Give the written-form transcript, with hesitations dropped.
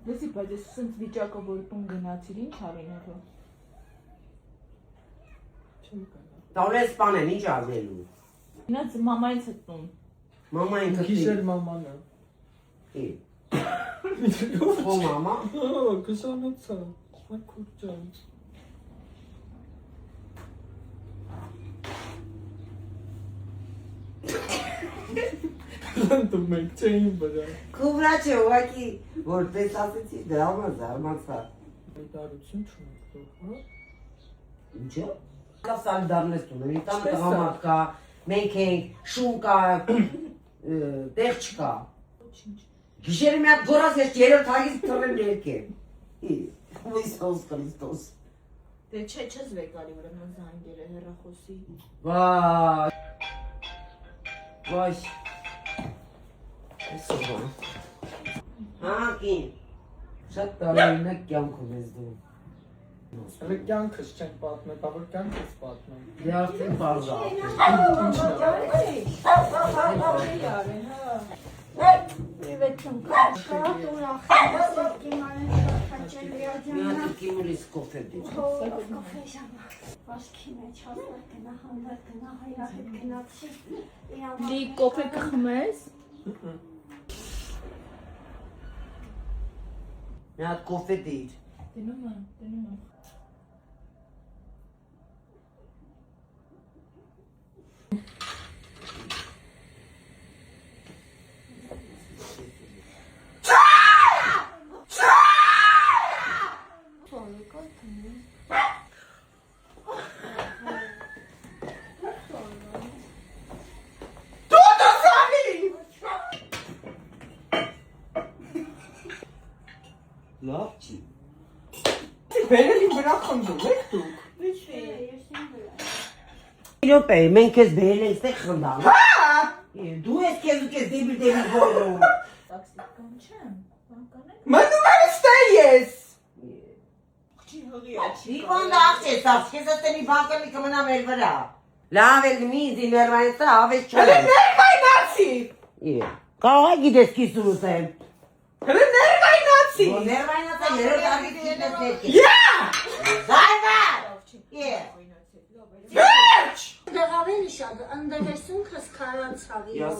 Լսի, բայց ես սենց վիճակը, որ տուն գնացիր, ինչ արինելու։ Տալես պան են, ինչ արվելու։ Գնաց մամայից հետ տուն։ Մամային կտի։ Գիշեր մաման է։ Ո մամա։ Կշանացա։ Մայքուր ջան։ Դու մենք չէին վրա։ Քո վրա չէ, ուղղակի որպես ասեցի դրամա զարմացա։ Դարություն չունեք դու, հա։ Ինչո՞։ Կա սալդարնես տուն, տան տղամարդ կա, մենք ենք, շուն կա, տեղ չկա։ Գիշերը մի հատ գորած ես երրորդ հագից թռեմ ներքև։ Հույսոս Քրիստոս։ Դե չէ, չես վեկալի ուրեմն զանգերը հեռախոսի։ Վայ։ Վայ։ Այսօր։ Հա, կին։ Շատ տարօրինակ կյանքում ես դու։ Հələ կյանքս չենք պատմել, բա որ կյանքս պատմեմ։ Դե արդեն բարձա։ Privetăm cașa, uraxă, chemare, Մի հատ կիմուրից կոֆե դիր։ Վաշքին է չասներ գնա, հաններ գնա, հայրահետ գնացի։ Դի կոֆե կխմես։ Մի հատ կոֆե դիր։ Դնում եմ։ Լավ չի։ Բերելի վրա խնդում եք դուք։ Իրոպե, մենք քեզ բերել ենք ստեղ խնդալ։ Դու ես քեզ ու քեզ դեպի գոյում։ Տաքսիկան չեմ, բանկանեք։ Մնում եմ ստե ես։ Չի հղի Իվան լավ է, սա քեզ այդտեղի բանկը կմնա մեր վրա։ Լավ է մի զիներվայնցա ավես չեմ։ Հələ ներվայնացի։ Կարող է գիտես կիսուրուս եմ։ Հələ ներվայնացի։ Ներվայնացա երրորդ հագից քիդես ներքև։ Յա։ Զայվա։ Վերջ։ Դեղավերի շատ, ընդդեղեսունքս կարացավ իրոք։